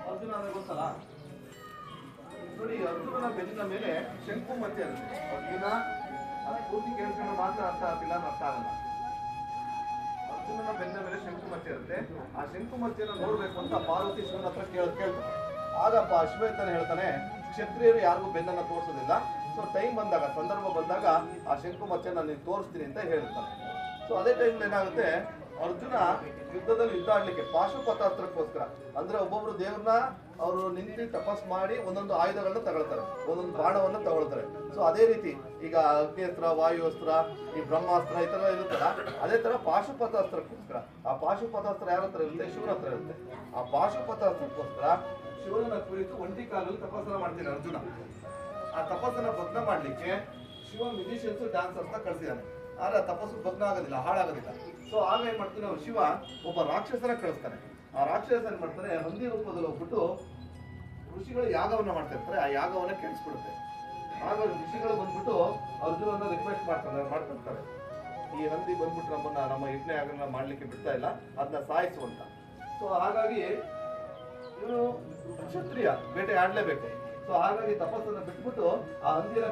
ಅರ್ಜುನ ಅಂದ್ರೆ ಗೊತ್ತಲ್ಲ ನೋಡಿ, ಅರ್ಜುನನ ಬೆನ್ನಿನ ಮೇಲೆ ಶಂಕು ಮತ್ತೆ ಅರ್ಜುನ ಪೂರ್ತಿ ಕೇಳ್ಕೊಂಡು ಮಾತ್ರ ಅರ್ಥ ಆಗ್ತಿಲ್ಲ, ಅರ್ಥ ಆಗಲ್ಲ. ಅರ್ಜುನನ ಬೆನ್ನ ಮೇಲೆ ಶಂಕು ಮತ್ತೆ ಇರುತ್ತೆ. ಆ ಶಂಕು ಮತ್ತೆಯನ್ನು ನೋಡ್ಬೇಕು ಅಂತ ಪಾರ್ವತಿ ಶಿವನ ಹತ್ರ ಕೇಳ್ತಾನೆ. ಆಗಪ್ಪ ಅಶ್ವತ್ಥನ ಹೇಳ್ತಾನೆ, ಕ್ಷತ್ರಿಯರು ಯಾರಿಗೂ ಬೆನ್ನನ್ನು ತೋರಿಸೋದಿಲ್ಲ. ಸೊ ಟೈಮ್ ಬಂದಾಗ, ಸಂದರ್ಭ ಬಂದಾಗ ಆ ಶಂಕು ಮತ್ತೆಯನ್ನು ನಾನು ತೋರಿಸ್ತೀನಿ ಅಂತ ಹೇಳ್ತಾನೆ. ಸೊ ಅದೇ ಟೈಮ್ ಏನಾಗುತ್ತೆ, ಅರ್ಜುನ ಯುದ್ಧದಲ್ಲಿ ಯುದ್ಧ ಆಡ್ಲಿಕ್ಕೆ ಪಾಶುಪತಾಸ್ತ್ರಕ್ಕೋಸ್ಕರ, ಅಂದ್ರೆ ಒಬ್ಬೊಬ್ರು ದೇವ್ರನ್ನ ಅವರು ನಿಂತು ತಪಸ್ ಮಾಡಿ ಒಂದೊಂದು ಆಯುಧಗಳನ್ನ ತಗೊಳ್ತಾರೆ, ಒಂದೊಂದು ಬಾಣವನ್ನು ತಗೊಳ್ತಾರೆ. ಸೊ ಅದೇ ರೀತಿ ಈಗ ಅಗ್ನೇಸ್ತ್ರ, ವಾಯುಅಸ್ತ್ರ, ಈ ಬ್ರಹ್ಮಾಸ್ತ್ರ ಈ ತರ ಇರುತ್ತಲ್ಲ, ಅದೇ ತರ ಪಾಶುಪತಾಸ್ತ್ರಕ್ಕೋಸ್ಕರ. ಆ ಪಾಶುಪತಾಸ್ತ್ರ ಯಾರ ಹತ್ರ ಇರುತ್ತೆ? ಶಿವನ ಹತ್ರ ಇರುತ್ತೆ. ಆ ಪಾಶುಪತಾಸ್ತ್ರಕ್ಕೋಸ್ಕರ ಶಿವನ ಕುರಿತು ಒಂಟಿ ಕಾಲಲ್ಲಿ ತಪಸ್ಸನ್ನ ಮಾಡ್ತೀನಿ ಅರ್ಜುನ. ಆ ತಪಸ್ಸನ್ನ ಭಗ್ನ ಮಾಡ್ಲಿಕ್ಕೆ ಶಿವ ಮ್ಯೂಸಿಷಿಯನ್ಸ್, ಡ್ಯಾನ್ಸರ್ಸ್ ನ ಕಳಿಸಿದಾನೆ. ಆದ್ರೆ ತಪಸ್ಸು ಭಗ್ನ ಆಗೋದಿಲ್ಲ, ಹಾಳಾಗೋದಿಲ್ಲ. ಸೊ ಆಗ ಏನ್ ಮಾಡ್ತಾನೆ, ಅವ್ರು ಶಿವ ಒಬ್ಬ ರಾಕ್ಷಸನ ಕಳಿಸ್ತಾನೆ. ಆ ರಾಕ್ಷಸ ಏನ್ ಮಾಡ್ತಾನೆ, ಹಂದಿ ರೂಪದಲ್ಲಿ ಹೋಗ್ಬಿಟ್ಟು ಋಷಿಗಳು ಯಾಗವನ್ನ ಮಾಡ್ತಾ ಇರ್ತಾರೆ. ಆ ಯಾಗವನ್ನ ಕೆಡಿಸ್ಬಿಡುತ್ತೆ. ಆಗ ಋಷಿಗಳು ಬಂದ್ಬಿಟ್ಟು ಅರ್ಜುನನ್ನ ರಿಕ್ವೆಸ್ಟ್ ಮಾಡ್ತಿರ್ತಾರೆ, ಈ ಹಂದಿ ಬಂದ್ಬಿಟ್ಟು ನಮ್ಮ ಯಜ್ಞ ಯಾಗನ ಮಾಡ್ಲಿಕ್ಕೆ ಬಿಡ್ತಾ ಇಲ್ಲ, ಅದನ್ನ ಸಾಯಿಸುವಂತ. ಸೊ ಹಾಗಾಗಿ ಇವನು ಕ್ಷತ್ರಿಯ, ಬೇಟೆ ಆಡ್ಲೇಬೇಕು. ಸೊ ಹಾಗಾಗಿ ತಪಸ್ಸನ್ನ ಬಿಟ್ಬಿಟ್ಟು ಆ ಹಂದಿನ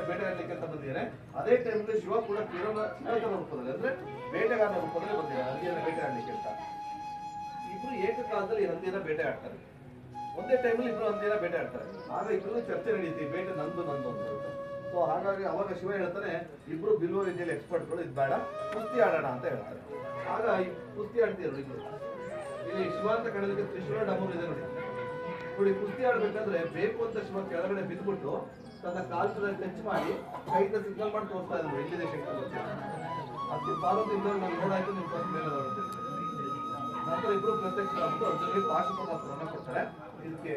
ಬೇಟೆ ಆಡ್ಲಿಕ್ಕೆ ಅಂತ ಬಂದಿದ್ದಾನೆ. ಅದೇ ಟೈಮಲ್ಲಿ ಶಿವ ಕೂಡ ಕಿರಾತನ ರೂಪದಲ್ಲಿ, ಅಂದ್ರೆ ಬೇಟೆಗಾರನ ರೂಪದಲ್ಲಿ ಬಂದಿದ್ದಾನೆ ಹಂದಿಯನ್ನ ಬೇಟೆ ಆಡ್ಲಿಕ್ಕೆ ಅಂತ. ಇಬ್ರು ಏಕಕಾಲದಲ್ಲಿ ಹಂದಿಯನ್ನ ಬೇಟೆ ಆಡ್ತಾರೆ. ಒಂದೇ ಟೈಮಲ್ಲಿ ಇಬ್ರು ಹಂದಿಯನ್ನ ಬೇಟೆ ಆಡ್ತಾರೆ. ಆಗ ಇಬ್ರು ಚರ್ಚೆ ನಡೀತಿ, ಬೇಟೆ ನಂದು ಅಂತ ಹೇಳ್ತಾರೆ. ಸೊ ಹಾಗಾಗಿ ಅವಾಗ ಶಿವ ಹೇಳ್ತಾನೆ, ಇಬ್ರು ಬಿಲ್ವ ವಿದ್ಯೆಯಲ್ಲಿ ಎಕ್ಸ್ಪರ್ಟ್ಗಳು, ಇದು ಬೇಡ, ಕುಸ್ತಿ ಆಡೋಣ ಅಂತ ಹೇಳ್ತಾರೆ. ಆಗ ಕುಸ್ತಿ ಆಡ್ತಿದ್ರು ಇಲ್ಲಿ ಶಿವ ಅಂತ ಕಡಲಿಕ್ಕೆ ತ್ರಿಶೂಲ ಡಮರು ಇದೆ ನೋಡಿ. ಕುಸ್ತಿ ಆಡ್ಬೇಕಾದ್ರೆ ಬೇಕು ಅಂತ ಶಿವ ಕೆಳಗಡೆ ಬಿದ್ದುಬಿಟ್ಟು ತನ್ನ ಕಾಲ್ಸದಲ್ಲಿ ಟಚ್ ಮಾಡಿ ಕೈಯಿಂದ ಸಿಗ್ನಲ್ ಮಾಡಿ ತೋರಿಸ್ತಾ ಇದ್ರು, ಇಲ್ಲಿದೆ ಶಕ್ತಿ ಬರುತ್ತೆ. ಅದಕ್ಕೆ ಪಾರ್ವತಿ ನಾನು ನೋಡಾಯ್ತು, ನಿಮ್ ಫಸ್ಟ್ ಮೇಲೆ ನಂತರ ಇಬ್ರು ಪ್ರತ್ಯಕ್ಷ ಆಗ್ಬಿಟ್ಟು ಅರ್ಜುನಿಗೆ ಪಾಶುಪತಾಸ್ತ್ರವನ್ನ ಕೊಡ್ತಾರೆ. ಇದಕ್ಕೆ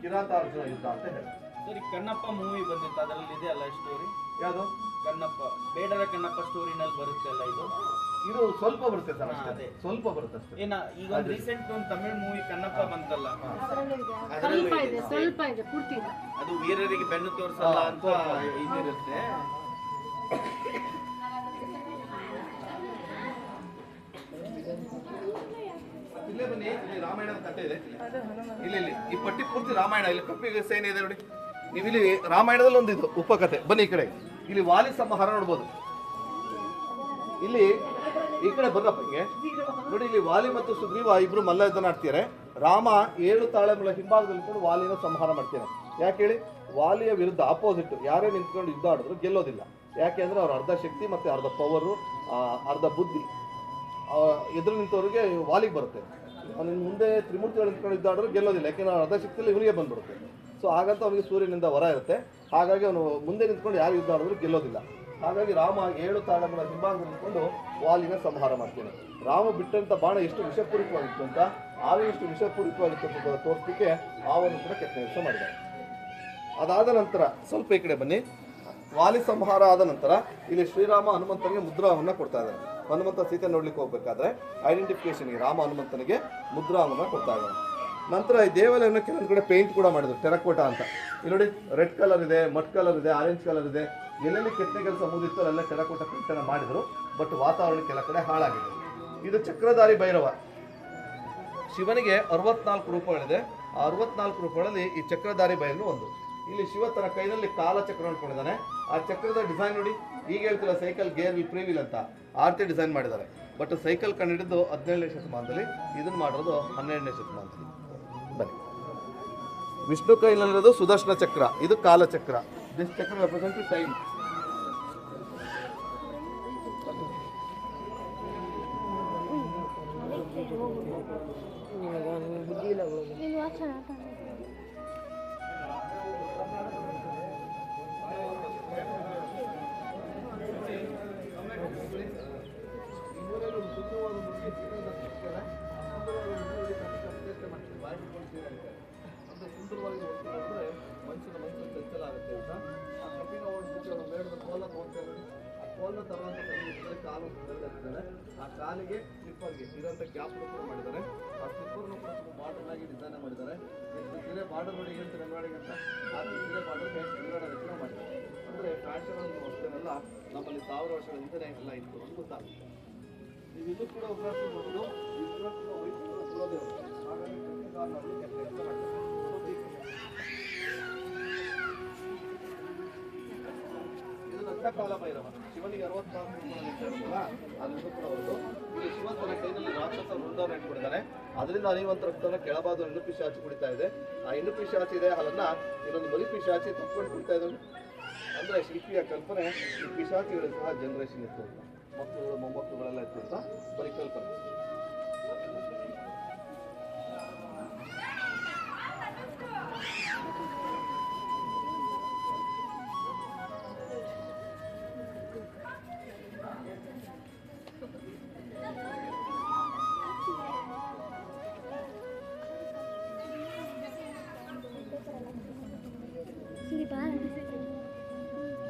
ಕಿರಾತಾರ್ಜುನ ಯುದ್ಧ ಅಂತ ಹೇಳ್ತಾರೆ. ಸರಿ, ಕಣ್ಣಪ್ಪ ಮೂವಿ ಬಂದಿತ್ತು, ಅದರಲ್ಲಿ ಇದೆ ಅಲ್ಲ ಸ್ಟೋರಿ? ಯಾವುದು? ಕಣ್ಣಪ್ಪ, ಬೇಡರ ಕಣ್ಣಪ್ಪ ಸ್ಟೋರಿನಲ್ಲಿ ಬರುತ್ತೆ ಅಲ್ಲ ಇದು? ಇದು ಸ್ವಲ್ಪ ಬರುತ್ತೆ ಸರ್, ಅದೇ ಸ್ವಲ್ಪ ಬರುತ್ತೆ ಅಷ್ಟೇ. ಏನ ಈಗ ಒಂದು ರೀಸೆಂಟ್ ಒಂದು ತಮಿಳ್ ಮೂವಿ ಕಣ್ಣಪ್ಪ ಬಂತಲ್ಲ, ಸ್ವಲ್ಪ ಇದೆ ಪೂರ್ತಿ ಇಲ್ಲ. ಅದು ವೀರರಿಗೆ ಬೆನ್ನು ತೋರಿಸಲ್ಲ ಅಂತ ಇದಿರುತ್ತೆ. ಇಲ್ಲೇ ಬನ್ನಿ, ಇಲ್ಲಿ ರಾಮಾಯಣದ ಕಥೆ ಇದೆ. ಇಲ್ಲಿ ಈ ಪಟ್ಟಿ ಪೂರ್ತಿ ರಾಮಾಯಣ. ಇಲ್ಲಿ ಕಪ್ಪಿಗೆ ಸೇನೆ ಇದೆ ನೋಡಿ. ನೀವು ಇಲ್ಲಿ ರಾಮಾಯಣದಲ್ಲಿ ಒಂದು ಇದು ಉಪಕಥೆ. ಬನ್ನಿ ಈ ಕಡೆ, ಇಲ್ಲಿ ವಾಲಿ ಸಂಹಾರ ನೋಡ್ಬೋದು. ಇಲ್ಲಿ ಈ ಕಡೆ ಬರ್ರಪ್ಪ ಹಿಂಗೆ ನೋಡಿ, ಇಲ್ಲಿ ವಾಲಿ ಮತ್ತು ಸುಗ್ರೀವ ಇಬ್ರು ಮಲ್ಲ ಯುದ್ಧ ಆಡ್ತಿದ್ದಾರೆ. ರಾಮ 7 ತಾಳೆಗಳ ಹಿಂಭಾಗದಲ್ಲಿ ನಿಂತ್ಕೊಂಡು ವಾಲಿನ ಸಂಹಾರ ಮಾಡ್ತಾರೆ. ಯಾಕೆ ಹೇಳಿ? ವಾಲಿಯ ವಿರುದ್ಧ ಆಪೋಸಿಟ್ ಯಾರೇ ನಿಂತ್ಕೊಂಡು ಯುದ್ಧ ಆಡಿದ್ರು ಗೆಲ್ಲೋದಿಲ್ಲ. ಯಾಕೆ ಅಂದ್ರೆ ಅವ್ರ ಅರ್ಧ ಶಕ್ತಿ ಮತ್ತೆ ಅರ್ಧ ಪವರು, ಅರ್ಧ ಬುದ್ಧಿ ಎದುರು ನಿಂತವ್ರಿಗೆ ವಾಲಿಗೆ ಬರುತ್ತೆ. ಅವನಿಗೆ ಮುಂದೆ ತ್ರಿಮೂರ್ತಿಗಳು ನಿಂತ್ಕೊಂಡು ಯುದ್ಧ ಆಡಿದ್ರು ಗೆಲ್ಲೋದಿಲ್ಲ, ಯಾಕೆಂದ್ರೆ ಅವ್ರ ಅರ್ಧ ಶಕ್ತಿಯಲ್ಲಿ ಇವನಿಗೆ ಬಂದ್ಬಿಡುತ್ತೆ. ಸೊ ಹಾಗಂತ ಅವನಿಗೆ ಸೂರ್ಯನಿಂದ ವರ ಇರುತ್ತೆ. ಹಾಗಾಗಿ ಅವನು ಮುಂದೆ ನಿಂತ್ಕೊಂಡು ಯಾರು ಯುದ್ಧ ಆಡಿದ್ರು ಗೆಲ್ಲೋದಿಲ್ಲ. ಹಾಗಾಗಿ ರಾಮ 7 ತಾಳಗಳ ಹಿಂಭಾಗದಲ್ಲಿ ನಿಂತ್ಕೊಂಡು ವಾಲಿನ ಸಂಹಾರ ಮಾಡ್ತಾನೆ. ರಾಮ ಬಿಟ್ಟಂತ ಬಾಣ ಎಷ್ಟು ವಿಷಪೂರಿತವಾಗಿತ್ತು ಅಂತ, ಆವೆ ಎಷ್ಟು ವಿಷಪೂರಿತವಾಗಿತ್ತು ಅಂತ ತೋರಿಸಲಿಕ್ಕೆ ಆವನ್ನು ಕೂಡ ಕೆತ್ತನೆ ಮಾಡಿದ್ದಾರೆ. ಅದಾದ ನಂತರ ಸ್ವಲ್ಪ ಈ ಕಡೆ ಬನ್ನಿ. ವಾಲಿ ಸಂಹಾರ ಆದ ನಂತರ ಇಲ್ಲಿ ಶ್ರೀರಾಮ ಹನುಮಂತನಿಗೆ ಮುದ್ರಾವನ್ನು ಕೊಡ್ತಾ ಇದ್ದಾರೆ. ಹನುಮಂತ ಸೀತೆ ನೋಡ್ಲಿಕ್ಕೆ ಹೋಗ್ಬೇಕಾದ್ರೆ ಐಡೆಂಟಿಫಿಕೇಶನ್ಗೆ ರಾಮ ಹನುಮಂತನಿಗೆ ಮುದ್ರಾವನ್ನು ಕೊಡ್ತಾ ಇದ್ದಾರೆ. ನಂತರ ಈ ದೇವಾಲಯವನ್ನು ಕೆಲವೊಂದು ಕಡೆ ಪೇಂಟ್ ಕೂಡ ಮಾಡಿದ್ರು, ಟೆರಕೋಟ ಅಂತ. ಇಲ್ಲಿ ನೋಡಿ, ರೆಡ್ ಕಲರ್ ಇದೆ, ಮಡ್ ಕಲರ್ ಇದೆ, ಆರೆಂಜ್ ಕಲರ್ ಇದೆ. ಎಲ್ಲೆಲ್ಲಿ ಕೆತ್ತನೆ ಕೆಲಸ ಮುಗಿದಿತ್ತು ಅಲ್ಲೆಲ್ಲ ಟೆರಕೋಟ ಪೇಂಟನ್ನು ಮಾಡಿದ್ರು. ಬಟ್ ವಾತಾವರಣ ಕೆಲ ಕಡೆ ಹಾಳಾಗಿದೆ. ಇದು ಚಕ್ರಧಾರಿ ಭೈರವ. ಶಿವನಿಗೆ 64 ರೂಪಗಳಿದೆ. ಆ 64 ರೂಪಗಳಲ್ಲಿ ಈ ಚಕ್ರಧಾರಿ ಭೈರವನು ಒಂದು. ಇಲ್ಲಿ ಶಿವ ತನ್ನ ಕೈನಲ್ಲಿ ಕಾಲಚಕ್ರ ಅನ್ಕೊಂಡಿದ್ದಾನೆ. ಆ ಚಕ್ರದ ಡಿಸೈನ್ ನೋಡಿ, ಈಗ ಹೇಳ್ತಿಲ್ಲ ಸೈಕಲ್ ಗೇರ್ ವಿಲ್ ಪ್ರೀವಿಲ್ ಅಂತ ಆ ರೀತಿ ಡಿಸೈನ್ ಮಾಡಿದ್ದಾರೆ. ಬಟ್ ಸೈಕಲ್ ಕಂಡುಹಿಡಿದು 17ನೇ ಶತಮಾನದಲ್ಲಿ, ಇದನ್ನು ಮಾಡಿರೋದು 12ನೇ ಶತಮಾನದಲ್ಲಿ. ಬನ್ನಿ, ವಿಷ್ಣು ಕೈನಲ್ಲಿರೋದು ಸುದರ್ಶನ ಚಕ್ರ, ಇದು ಕಾಲಚಕ್ರ. ದಿಸ್ ಚಕ್ರ ರೆಪ್ರೆಸೆಂಟ್ ಟೈಮ್. ಬುದ್ಧಿ ಇಲ್ಲ ಸುಂದರವಾಗಿ ನೋಡ್ಕೊಂಡ್ರೆ ಮನುಷ್ಯನ ಮನಸ್ಸು ಚಂಚಲ ಆಗುತ್ತೆ ಅಂತ ಆ ಕಬ್ಬಿನ ಓಡಿಸ್ಬಿಟ್ಟು ಮೇಡದ ಕೋಲ ನೋಡ್ತಾರೆ. ಆ ಕೋಲ ತರುವಂಥ ಕಾಲು ಇರ್ತಾರೆ. ಆ ಕಾಲಿಗೆ ಸ್ಲಿಪ್ಪರ್ಗೆ ಇರೋಂಥ ಕ್ಯಾಪ್ನು ಕೂಡ ಮಾಡಿದ್ದಾರೆ. ಆ ಸ್ಲಿಪ್ಪರ್ನು ಕೂಡ ತುಂಬ ಮಾಡರ್ನ್ ಆಗಿ ಡಿಸೈನ್ ಮಾಡಿದ್ದಾರೆ. ಎಷ್ಟು ಸೀರೆ ಬಾರ್ಡರ್ ನೋಡಿ ಹೇಳ್ತಾರೆ ಎಮ್ರಾಯ್ಡಿಂಗ್ ಅಂತ, ಆ ಸೀರೆ ಬಾರ್ಡರ್ಗೆ ಎಮ್ರಾಯ್ಡ್ ರಚನೆ ಮಾಡಿದ್ದಾರೆ. ಅಂದರೆ ಫ್ಯಾಷನ್ ಅನ್ನು ಅಷ್ಟೇನಲ್ಲ, ನಮ್ಮಲ್ಲಿ 1000 ವರ್ಷಗಳ ಹಿಂದೆ ಎಲ್ಲ ಇತ್ತು ಅಂತ ಗೊತ್ತಾಗುತ್ತೆ. ನೀವು ಇನ್ನೂ ಕೂಡ ಉಪಯೋಗಿಸ್ಬೋದು. ಈ ಉಪಯೋಗಿಸುವ ಹಾಗಾಗಿ ಕಾಲ ಭೈರವ ಶಿವನಿಗೆ 64 ಅದನ್ನು ಕೂಡ ಅವರು ಶಿವ ತನ್ನ ಕೈನಲ್ಲಿ ರಾಕ್ಷಸ ವೃಂದವನ್ನು ಇಟ್ಕೊಂಡಿದ್ದಾರೆ. ಅದರಿಂದ ಹರಿಯುವಂತ ರಕ್ತವನ್ನು ಕೆಳಬಾದ ಹೆಣ್ಣು ಪಿಶಾಚಿ ಕುಡಿತಾ ಇದೆ. ಆ ಹೆಣ್ಣು ಪಿಶಾಚಿ ಇದೆ ಹಾಲನ್ನ ಇನ್ನೊಂದು ಬಲಿ ಪಿಶಾಚಿ ತಪ್ಪಿಕೊಂಡು ಕುಡಿತಾ ಇದ್ದಾನೆ. ಅಂದ್ರೆ ಶಿಲ್ಪಿಯ ಕಲ್ಪನೆ ಈ ಪಿಶಾಚಿಗಳು ಸಹ ಜನರೇಷನ್ ಇತ್ತು ಅಂತ, ಮಕ್ಕಳು ಮೊಮ್ಮಕ್ಕಳುಗಳೆಲ್ಲ ಇತ್ತು ಅಂತ ಪರಿಕಲ್ಪನೆ.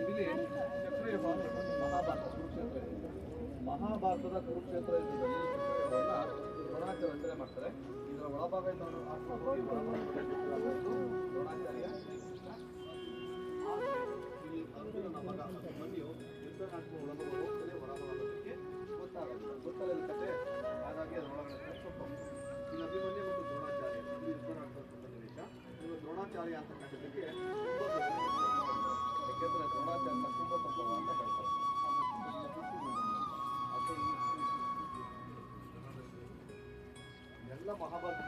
ಇಲ್ಲಿ ಚಕ್ರವ್ಯೂಹ ಮಹಾಭಾರತ ಕುರುಕ್ಷೇತ್ರ ಇದೆ. ಮಹಾಭಾರತದ ಕುರುಕ್ಷೇತ್ರ ಯುದ್ಧದಲ್ಲಿ ಚಕ್ರವ್ಯೂಹವನ್ನ ದ್ರೋಣಾಚಾರ್ಯ ರಚನೆ ಮಾಡ್ತಾರೆ. ಇದರ ಒಳಭಾಗ ದ್ರೋಣಾಚಾರ್ಯ ಇಲ್ಲಿ ಅರ್ಜುನನ ಮಗ ಅಭಿಮನ್ಯು ಯುದ್ಧನಾಟಕ ಒಳಗೆ ಹೋಗ್ತದೆ, ಹೊರಭಾಗಕ್ಕೆ ಗೊತ್ತಲ್ಲ ಕಥೆ. ಹಾಗಾಗಿ ಅದರೊಳಗಡೆ ಸ್ವಲ್ಪ ಇಲ್ಲಿ ಅಭಿಮನ್ಯು ಮತ್ತು ದ್ರೋಣಾಚಾರ್ಯ ಇದು ಯುದ್ಧನಾಟಕದ ಸನ್ನಿವೇಶ. ಇವರು ದ್ರೋಣಾಚಾರ್ಯ ಅಂತ ಕಟ್ಟೋದಕ್ಕೆ ಯಾಕೆಂದ್ರೆ ದ್ರೋಣಾಚಾರ್ಯ ತುಂಬ ತಪ್ಪವ ಅಂತ ಹೇಳ್ತಾರೆ. ಎಲ್ಲ ಮಹಾಭಾರತ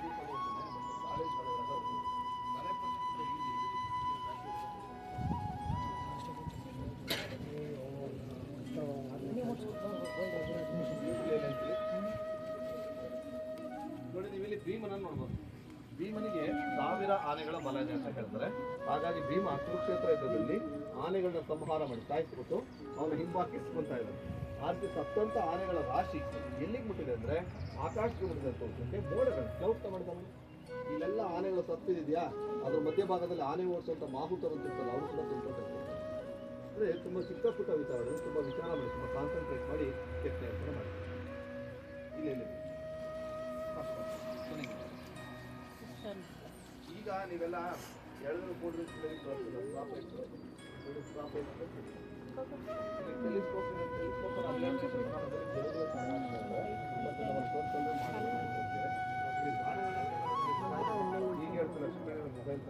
ನೋಡಿ, ನೀವು ಇಲ್ಲಿ ಭೀಮನನ್ನು ನೋಡ್ಬೋದು. ಭೀಮನಿಗೆ 1000 ಆನೆಗಳ ಬಲ ಇದೆ ಅಂತ ಹೇಳ್ತಾರೆ. ಹಾಗಾಗಿ ಭೀಮ ಕುರುಕ್ಷೇತ್ರ ಯುದ್ಧದಲ್ಲಿ ಆನೆಗಳನ್ನ ಸಂಹಾರ ಮಾಡಿ ಸಾಯಿಸ್ಬಿಟ್ಟು ಅವನ ಹಿಂಬಾಕಿಸ್ಕೊಂತ ಇದ್ದಾನೆ. ಆ ರೀತಿ ಸತ್ತಂತ ಆನೆಗಳ ರಾಶಿ ಎಲ್ಲಿಗೆ ಮುಟ್ಟಿದೆ ಅಂದ್ರೆ ಆಕಾಶಕ್ಕೆ ಮುಟ್ಟಿದೆ ಅಂತ ತೋರಿಸೋಕೆ ಮೋಡಗಳು ಕ್ಲೌಡ್ ಮಾಡಿದಾನೆ. ಇಲ್ಲೆಲ್ಲ ಆನೆಗಳು ಸತ್ತಿದೆಯಾ, ಅದ್ರ ಮಧ್ಯಭಾಗದಲ್ಲಿ ಆನೆ ಓಡಿಸುವಂತ ಮಾಹುತರು ಅಂತ ಇರ್ತಲ್ಲ, ಅವರು ಕೂಡ ತಿಳ್ಕೊಳ್ತಾರೆ. ಅಂದ್ರೆ ತುಂಬಾ ಚಿಕ್ಕ ಪುಟ್ಟ ವಿಚಾರಗಳು, ತುಂಬಾ ವಿಚಾರ ಮಾಡಿ, ತುಂಬಾ ಕಾನ್ಸಂಟ್ರೇಟ್ ಮಾಡಿ ಕೆತ್ತನೆ ಅಂತ ಮಾಡಿ. ಇಲ್ಲಿ ಈಗ ನೀವೆಲ್ಲ ಎಳೆದ್ರು ಕೂಡ್ರಿ ಈಗ ಹೇಳ್ತಾರೆ ಮೊಬೈಲ್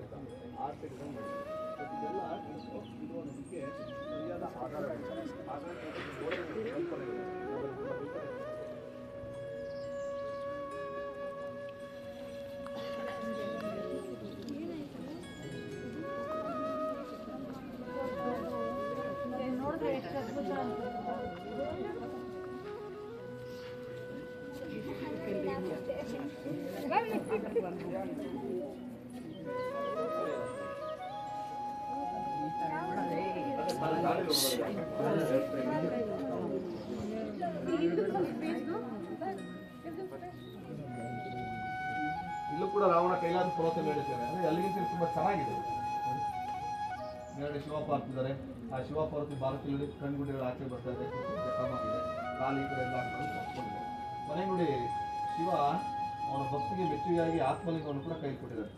ಆರ್ಥಿಕ ಇದೆಲ್ಲ ಇದು ಅನ್ನೋದಕ್ಕೆ ಸರಿಯಾದ ಆಧಾರ ಕಲ್ಪನೆ ಇದೆ. ಇಲ್ಲೂ ಕೂಡ ರಾವಣ ಕೈಲಾದ ಪರ್ವತ ಮೇಳಿದ್ದಾರೆ. ಅಂದ್ರೆ ಅಲ್ಲಿಗಿಂತ ತುಂಬಾ ಚೆನ್ನಾಗಿದೆ. ಮೇಲ್ಗಡೆ ಶಿವ ಪಾರ್ತಿದ್ದಾರೆ. ಆ ಶಿವ ಪಾರ್ವತಿ ಭಾರತೀಯ ಕಣ್ಗುಡ್ಡೆಗಳು ಆಚೆ ಬರ್ತಾ ಇದೆ, ಜಖಮಾಗಿದೆ, ಕಾಲಿ ಈ ಕಡೆ ಎಲ್ಲ ಹಾಕೊಂಡು ಮನೆ ನೋಡಿ. ಶಿವ ಅವನ ಭಕ್ತಿಗೆ ಮೆಚ್ಚುಗೆಯಾಗಿ ಆತ್ಮಲಿಂಗವನ್ನು ಕೂಡ ಕೈ ಕೊಟ್ಟಿದ್ದಾರೆ.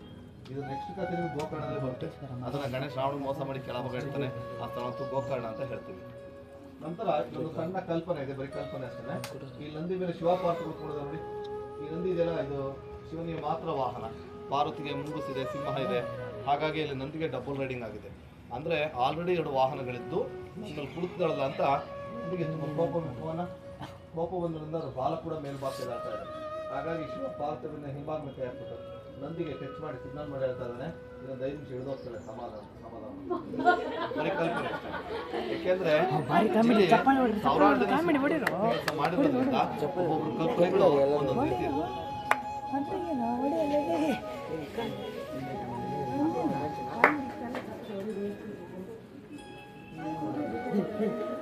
ಇದು ನೆಕ್ಸ್ಟ್ ಕಥೆ ಗೋಕರ್ಣದಲ್ಲಿ ಬರುತ್ತೆ. ಅದನ್ನ ಗಣೇಶ ರಾವಣ ಮೋಸ ಮಾಡಿ ಕೆಳಭಾಗ ಇಡ್ತಾನೆ, ಆ ಸ್ಥಳಂತೂ ಗೋಕರ್ಣ ಅಂತ ಹೇಳ್ತೀವಿ. ನಂತರ ಒಂದು ಸಣ್ಣ ಕಲ್ಪನೆ ಇದೆ, ಬರೀ ಕಲ್ಪನೆ ಅಷ್ಟೇ. ಈ ನಂದಿ ಮೇಲೆ ಶಿವ ಪಾರ್ವತಿ ಕೂತ್ಕೊಂಡಿದ್ದಾರೆ ನೋಡಿ. ಈ ನಂದಿ ಇದೆಯಲ್ಲ, ಇದು ಶಿವನಿಗೆ ಮಾತ್ರ ವಾಹನ. ಪಾರ್ವತಿಗೆ ಮುಂಗುಸಿದೆ, ಸಿಂಹ ಇದೆ. ಹಾಗಾಗಿ ಇಲ್ಲಿ ನಂದಿಗೆ ಡಬಲ್ ರೈಡಿಂಗ್ ಆಗಿದೆ. ಅಂದ್ರೆ ಆಲ್ರೆಡಿ 2 ವಾಹನಗಳಿದ್ದು ಇದ್ರಲ್ಲಿ ಕುಳಿತಿದ್ದಾಳಲ್ಲ ಅಂತ ನಂದಿಗೆ ತುಂಬ ಕೋಪ ಬಂದ್ರಿಂದ ಅದ್ರ ಬಾಲ ಕೂಡ ಮೇಲ್ಭಾಗಕ್ಕೆ ಆಗ್ತಾ ಇದೆ. ಹಾಗಾಗಿ ಶಿವ ಪಾರ್ಥವನ್ನು ಹಿಂಭಾಗ ಕೈ ಹಾಕ್ಬಿಟ್ಟು ನಂದಿಗೆ ಟಚ್ ಮಾಡಿ ಸಿಗ್ನಲ್ ಮಾಡಿ ಹೇಳ್ತಾ ಇದ್ದಾನೆ ಇದೊಂದು 5 ನಿಮಿಷ ಹಿಡಿದೋಗ್ತಾರೆ ಸಮಾಧಾನ ಬರೀ ಕಲ್ಪನೆ ಅಷ್ಟೇ. ಯಾಕೆಂದ್ರೆ ಭಾರಿ ಕಾಮಿಡಿ ಇಲ್ಲಿ ಚಪ್ಪಾಳೆ ಹೊಡ್ರಿ, ಸಾವಿರಾರು ಜನ ಕಾಮಿಡಿ ಹೊಡೀರೋ. ಮಾಡಿರೋದ್ರಿಂದ ಒಬ್ಬೊಬ್ರು ಕಲ್ಪನೆಗಳು ಒಂದೊಂದು ರೀತಿ ಇರುತ್ತೆ.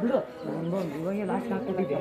ಬಿಡು ಇವಾಗ ಲಾಸ್ಟ್ ಹಾಕ್ಬಿಟ್ಟಿದ್ದೆ